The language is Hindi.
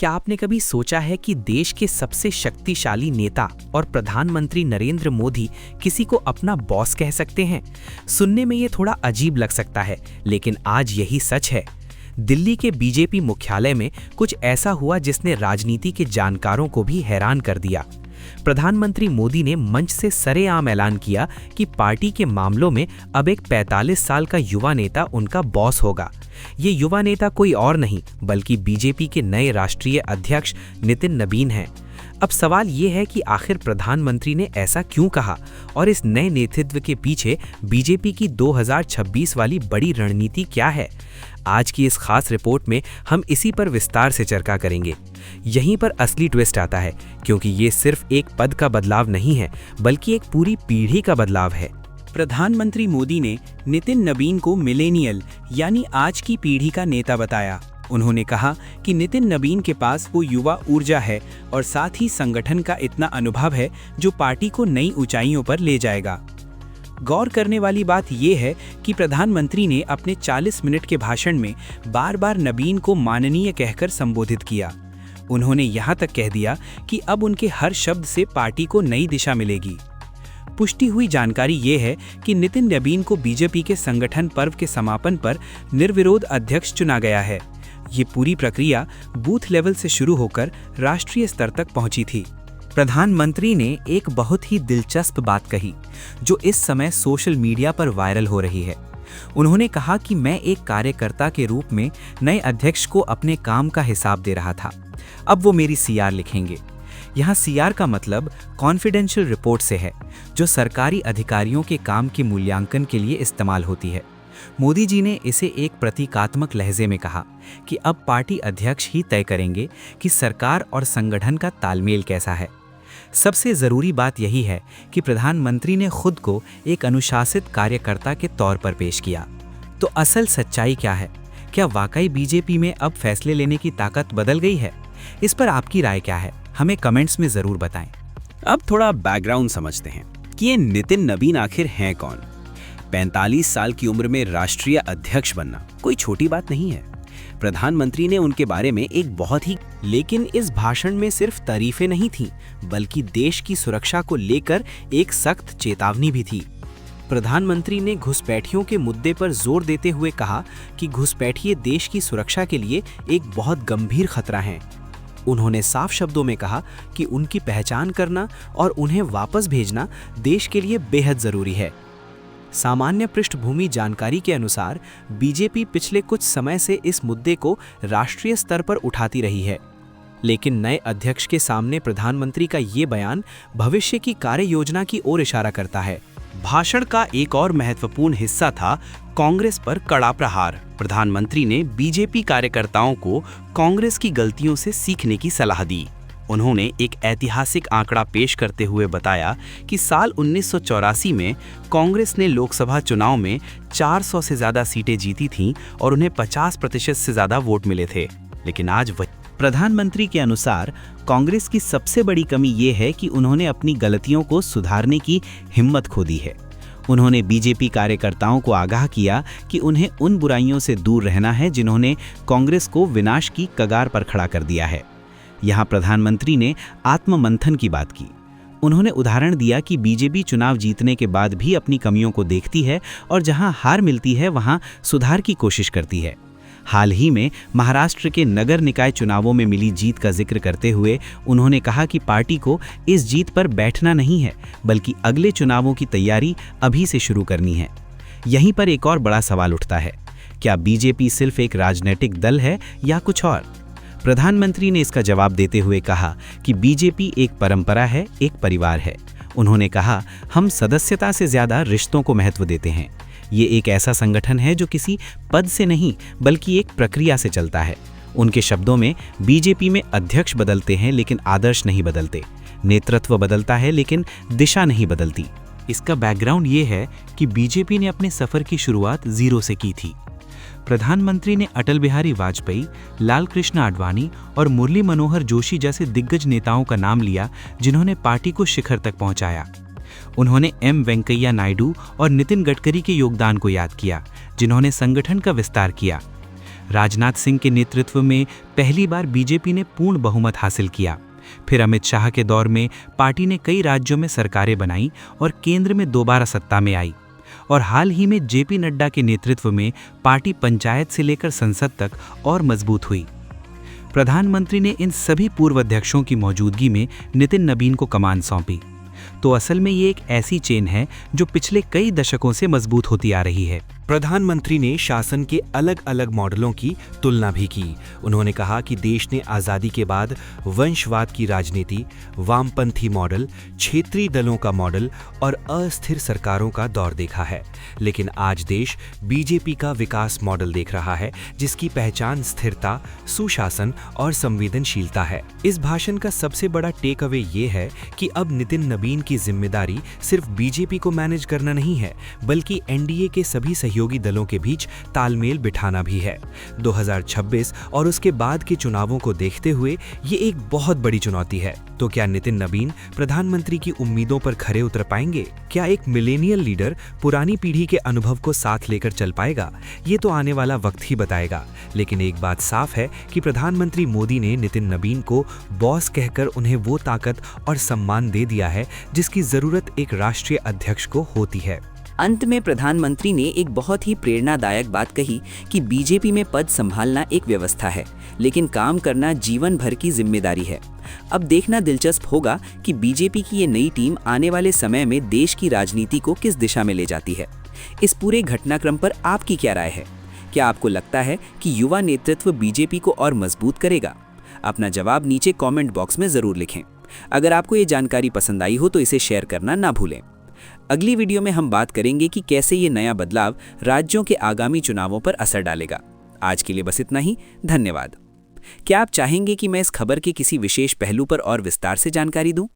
क्या आपने कभी सोचा है कि देश के सबसे शक्तिशाली नेता और प्रधानमंत्री नरेंद्र मोदी किसी को अपना बॉस कह सकते हैं? सुनने में ये थोड़ा अजीब लग सकता है, लेकिन आज यही सच है। दिल्ली के बीजेपी मुख्यालय में कुछ ऐसा हुआ जिसने राजनीति के जानकारों को भी हैरान कर दिया। प्रधानमंत्री मोदी ने मंच से सरेआम ऐलान किया कि पार्टी के मामलों में अब एक 45 साल का युवा नेता उनका बॉस होगा। ये युवा नेता कोई और नहीं बल्कि बीजेपी के नए राष्ट्रीय अध्यक्ष नितिन नबीन हैं। अब सवाल ये है कि आखिर प्रधानमंत्री ने ऐसा क्यों कहा और इस नए नेतृत्व के पीछे बीजेपी की 2026 वाली बड़ी रणनीति क्या है? आज की इस खास रिपोर्ट में हम इसी पर विस्तार से चर्चा करेंगे। यहीं पर असली ट्विस्ट आता है, क्योंकि ये सिर्फ एक पद का बदलाव नहीं है बल्कि एक पूरी पीढ़ी का बदलाव है। प्रधानमंत्री मोदी ने नितिन नबीन को मिलेनियल यानी आज की पीढ़ी का नेता बताया। उन्होंने कहा कि नितिन नबीन के पास वो युवा ऊर्जा है और साथ ही संगठन का इतना अनुभव है जो पार्टी को नई ऊंचाइयों पर ले जाएगा। गौर करने वाली बात यह है कि प्रधानमंत्री ने अपने 40 मिनट के भाषण में बार बार नबीन को माननीय कहकर संबोधित किया। उन्होंने यहाँ तक कह दिया कि अब उनके हर शब्द से पार्टी को नई दिशा मिलेगी। पुष्टि हुई जानकारी ये है कि नितिन नबीन को बीजेपी के संगठन पर्व के समापन पर निर्विरोध अध्यक्ष चुना गया है। ये पूरी प्रक्रिया बूथ लेवल से शुरू होकर राष्ट्रीय स्तर तक पहुंची थी। प्रधानमंत्री ने एक बहुत ही दिलचस्प बात कही जो इस समय सोशल मीडिया पर वायरल हो रही है। उन्होंने कहा कि मैं एक कार्यकर्ता के रूप में नए अध्यक्ष को अपने काम का हिसाब दे रहा था, अब वो मेरी सीआर लिखेंगे। यहाँ सीआर का मतलब कॉन्फिडेंशियल रिपोर्ट से है, जो सरकारी अधिकारियों के काम के मूल्यांकन के लिए इस्तेमाल होती है। मोदी जी ने इसे एक प्रतीकात्मक लहजे में कहा कि अब पार्टी अध्यक्ष ही तय करेंगे कि सरकार और संगठन का तालमेल कैसा है। सबसे ज़रूरी बात यही है कि प्रधानमंत्री ने खुद को एक अनुशासित कार्यकर्ता के तौर पर पेश किया। तो असल सच्चाई क्या है? क्या वाकई बीजेपी में अब फैसले लेने की ताकत बदल गई है? इस पर आपकी राय क्या है? हमें कमेंट्स में ज़रूर बताएं। अब थोड़ा बैकग्राउंड समझते हैं कि ये नितिन नबीन आखिर हैं कौन। 45 साल की उम्र में राष्ट्रीय अध्यक्ष बनना कोई छोटी बात नहीं है। प्रधानमंत्री ने उनके बारे में एक बहुत ही लेकिन इस भाषण में सिर्फ तारीफें नहीं थीं, बल्कि देश की सुरक्षा को लेकर एक सख्त चेतावनी भी थी। प्रधानमंत्री ने घुसपैठियों के मुद्दे पर जोर देते हुए कहा कि घुसपैठिए देश की सुरक्षा के लिए एक बहुत गंभीर खतरा हैं। उन्होंने साफ शब्दों में कहा कि उनकी पहचान करना और उन्हें वापस भेजना देश के लिए बेहद जरूरी है। सामान्य पृष्ठभूमि जानकारी के अनुसार बीजेपी पिछले कुछ समय से इस मुद्दे को राष्ट्रीय स्तर पर उठाती रही है, लेकिन नए अध्यक्ष के सामने प्रधानमंत्री का ये बयान भविष्य की कार्य योजना की ओर इशारा करता है। भाषण का एक और महत्वपूर्ण हिस्सा था कांग्रेस पर कड़ा प्रहार। प्रधानमंत्री ने बीजेपी कार्यकर्ताओं को कांग्रेस की गलतियों से सीखने की सलाह दी। उन्होंने एक ऐतिहासिक आंकड़ा पेश करते हुए बताया कि साल 1984 में कांग्रेस ने लोकसभा चुनाव में 400 से ज्यादा सीटें जीती थीं और उन्हें 50% से ज्यादा वोट मिले थे, लेकिन आज वही। प्रधानमंत्री के अनुसार कांग्रेस की सबसे बड़ी कमी ये है कि उन्होंने अपनी गलतियों को सुधारने की हिम्मत खो दी है। उन्होंने बीजेपी कार्यकर्ताओं को आगाह किया कि उन्हें उन बुराइयों से दूर रहना है जिन्होंने कांग्रेस को विनाश की कगार पर खड़ा कर दिया है। यहाँ प्रधानमंत्री ने आत्ममंथन की बात की। उन्होंने उदाहरण दिया कि बीजेपी चुनाव जीतने के बाद भी अपनी कमियों को देखती है और जहाँ हार मिलती है वहाँ सुधार की कोशिश करती है। हाल ही में महाराष्ट्र के नगर निकाय चुनावों में मिली जीत का जिक्र करते हुए उन्होंने कहा कि पार्टी को इस जीत पर बैठना नहीं है, बल्कि अगले चुनावों की तैयारी अभी से शुरू करनी है। यहीं पर एक और बड़ा सवाल उठता है, क्या बीजेपी सिर्फ एक राजनीतिक दल है या कुछ और? प्रधानमंत्री ने इसका जवाब देते हुए कहा कि बीजेपी एक परंपरा है, एक परिवार है। उन्होंने कहा, हम सदस्यता से ज्यादा रिश्तों को महत्व देते हैं। ये एक ऐसा संगठन है जो किसी पद से नहीं बल्कि एक प्रक्रिया से चलता है। उनके शब्दों में बीजेपी में अध्यक्ष बदलते हैं लेकिन आदर्श नहीं बदलते, नेतृत्व बदलता है लेकिन दिशा नहीं बदलती। इसका बैकग्राउंड ये है कि बीजेपी ने अपने सफर की शुरुआत जीरो से की थी। प्रधानमंत्री ने अटल बिहारी वाजपेयी, लाल कृष्ण आडवाणी और मुरली मनोहर जोशी जैसे दिग्गज नेताओं का नाम लिया जिन्होंने पार्टी को शिखर तक पहुंचाया। उन्होंने एम वेंकैया नायडू और नितिन गडकरी के योगदान को याद किया, जिन्होंने संगठन का विस्तार किया। राजनाथ सिंह के नेतृत्व में पहली बार बीजेपी ने पूर्ण बहुमत हासिल किया। फिर अमित शाह के दौर में पार्टी ने कई राज्यों में सरकारें बनाई और केंद्र में दोबारा सत्ता में आई। और हाल ही में जेपी नड्डा के नेतृत्व में पार्टी पंचायत से लेकर संसद तक और मजबूत हुई। प्रधानमंत्री ने इन सभी पूर्व अध्यक्षों की मौजूदगी में नितिन नबीन को कमान सौंपी। तो असल में ये एक ऐसी चेन है जो पिछले कई दशकों से मजबूत होती आ रही है। प्रधानमंत्री ने शासन के अलग अलग मॉडलों की तुलना भी की। उन्होंने कहा कि देश ने आज़ादी के बाद वंशवाद की राजनीति, वामपंथी मॉडल, क्षेत्रीय दलों का मॉडल और अस्थिर सरकारों का दौर देखा है, लेकिन आज देश बीजेपी का विकास मॉडल देख रहा है, जिसकी पहचान स्थिरता, सुशासन और संवेदनशीलता है। इस भाषण का सबसे बड़ा टेक अवे ये है कि अब नितिन नबीन की जिम्मेदारी सिर्फ बीजेपी को मैनेज करना नहीं है, बल्कि एनडीए के सभी सहयोगी दलों के बीच तालमेल बिठाना भी है। 2026 और उसके बाद के चुनावों को देखते हुए ये एक बहुत बड़ी चुनौती है। तो क्या नितिन नबीन प्रधानमंत्री की उम्मीदों पर खरे उतर पाएंगे? क्या एक मिलेनियल लीडर पुरानी पीढ़ी के अनुभव को साथ लेकर चल पाएगा? ये तो आने वाला वक्त ही बताएगा। लेकिन एक बात साफ है कि प्रधानमंत्री मोदी ने नितिन नबीन को बॉस कहकर उन्हें वो ताकत और सम्मान दे दिया है जिसकी जरूरत एक राष्ट्रीय अध्यक्ष को होती है। अंत में प्रधानमंत्री ने एक बहुत ही प्रेरणादायक बात कही कि बीजेपी में पद संभालना एक व्यवस्था है, लेकिन काम करना जीवन भर की जिम्मेदारी है। अब देखना दिलचस्प होगा कि बीजेपी की ये नई टीम आने वाले समय में देश की राजनीति को किस दिशा में ले जाती है। इस पूरे घटनाक्रम पर आपकी क्या राय है? क्या आपको लगता है कि युवा नेतृत्व बीजेपी को और मजबूत करेगा? अपना जवाब नीचे कमेंट बॉक्स में जरूर लिखें। अगर आपको ये जानकारी पसंद आई हो तो इसे शेयर करना ना भूलें। अगली वीडियो में हम बात करेंगे कि कैसे ये नया बदलाव राज्यों के आगामी चुनावों पर असर डालेगा। आज के लिए बस इतना ही। धन्यवाद। क्या आप चाहेंगे कि मैं इस खबर के किसी विशेष पहलू पर और विस्तार से जानकारी दूं?